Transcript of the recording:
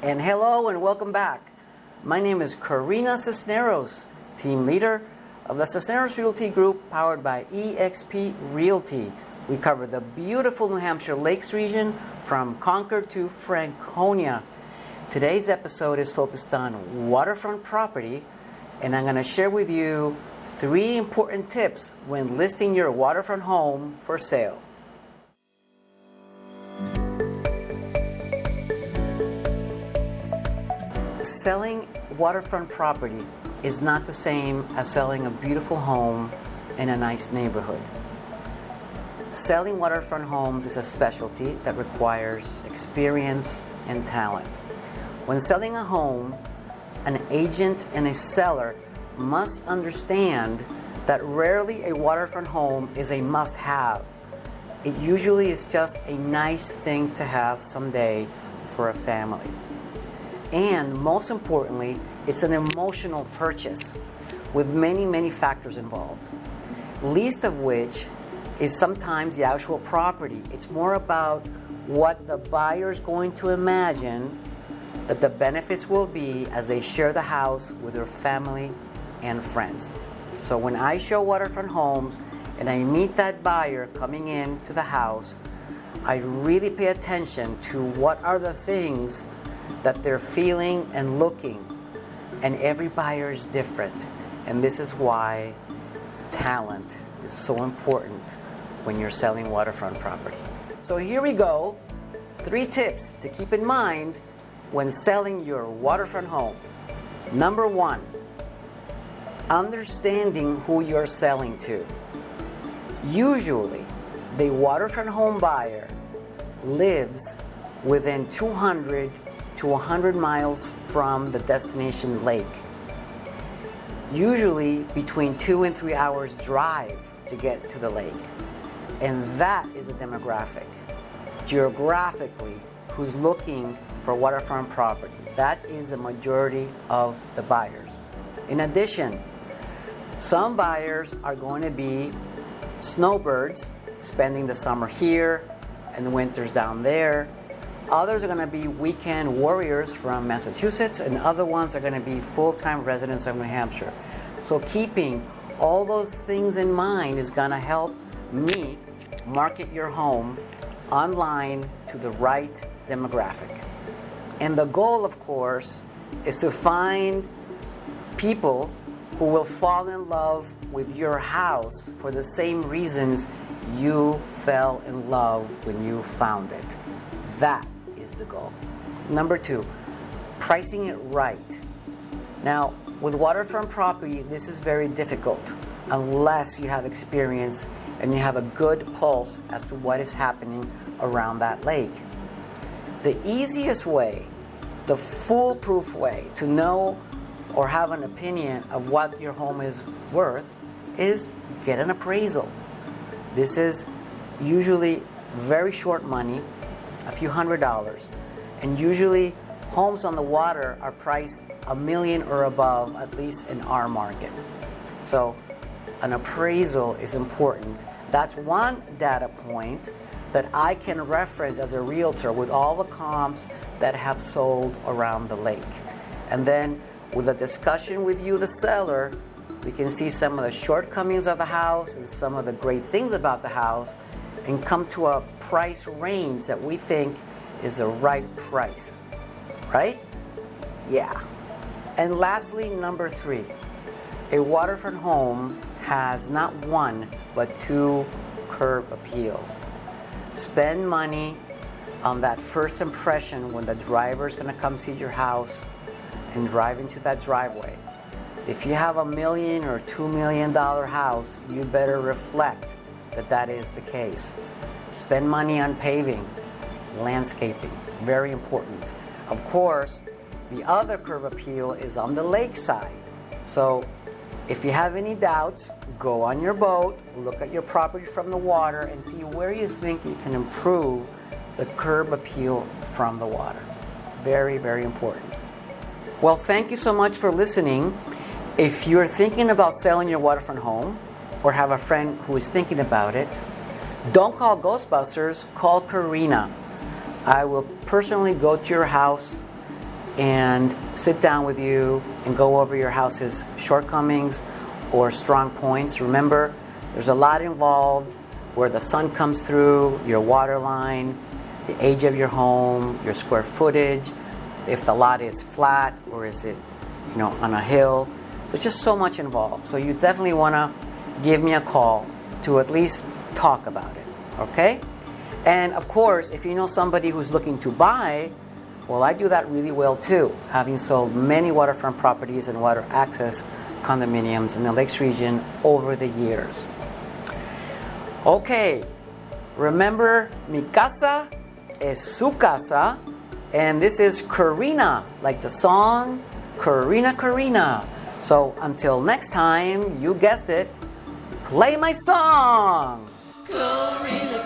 And hello and welcome back. My name is Corina Cisneros, team leader of the Cisneros Realty Group powered by eXp Realty. We cover the beautiful New Hampshire Lakes region from Concord to Franconia. Today's episode is focused on waterfront property, and I'm going to share with you 3 important tips when listing your waterfront home for sale. Selling waterfront property is not the same as selling a beautiful home in a nice neighborhood. Selling waterfront homes is a specialty that requires experience and talent. When selling a home, an agent and a seller must understand that rarely a waterfront home is a must-have. It usually is just a nice thing to have someday for a family. And most importantly, it's an emotional purchase with many factors involved. Least of which is sometimes the actual property. It's more about what the buyer is going to imagine that the benefits will be as they share the house with their family and friends. So when I show waterfront homes and I meet that buyer coming into the house, I really pay attention to what are the things that they're feeling and looking. And every buyer is different. And this is why talent is so important when you're selling waterfront property. So here we go. 3 tips to keep in mind when selling your waterfront home. Number 1, understanding who you're selling to. Usually, the waterfront home buyer lives within 200 to 100 miles from the destination lake. Usually between 2 and 3 hours drive to get to the lake. And that is a demographic. Geographically, who's looking for waterfront property. That is the majority of the buyers. In addition, some buyers are going to be snowbirds, spending the summer here and the winters down there. Others are going to be weekend warriors from Massachusetts, and other ones are going to be full-time residents of New Hampshire. So keeping all those things in mind is going to help me market your home online to the right demographic. And the goal, of course, is to find people who will fall in love with your house for the same reasons you fell in love when you found it. That is the goal. Number 2, pricing it right. Now, with waterfront property, this is very difficult unless you have experience and you have a good pulse as to what is happening around that lake. The easiest way, the foolproof way to know or have an opinion of what your home is worth is get an appraisal. This is usually very short money, a few $100s, and usually homes on the water are priced $1 million or above, at least in our market. So an appraisal is important. That's one data point that I can reference as a realtor with all the comps that have sold around the lake. And then with a discussion with you, the seller, we can see some of the shortcomings of the house and some of the great things about the house and come to a price range that we think is the right price. Right? Yeah. And lastly, number 3, a waterfront home has not 1 but 2 curb appeals. Spend money on that first impression when the driver is going to come see your house and drive into that driveway. If you have $1 million or $2 million house, you better reflect that that is the case. Spend money on paving, landscaping, very important. Of course, the other curb appeal is on the lakeside. So if you have any doubts, go on your boat, look at your property from the water, and see where you think you can improve the curb appeal from the water. Very important. Well, thank you so much for listening. If you're thinking about selling your waterfront home or have a friend who is thinking about it, don't call Ghostbusters, call Corina. I will personally go to your house and sit down with you and go over your house's shortcomings or strong points. Remember, there's a lot involved: where the sun comes through, your water line, the age of your home, your square footage, if the lot is flat or is it, on a hill. There's just so much involved. So you definitely want to give me a call to at least talk about it, okay? And of course, if you know somebody who's looking to buy, well, I do that really well too, having sold many waterfront properties and water access condominiums in the Lakes region over the years. Okay, remember, mi casa es su casa, and this is Corina, like the song, Corina, Corina. So until next time, you guessed it, play my song! Corina,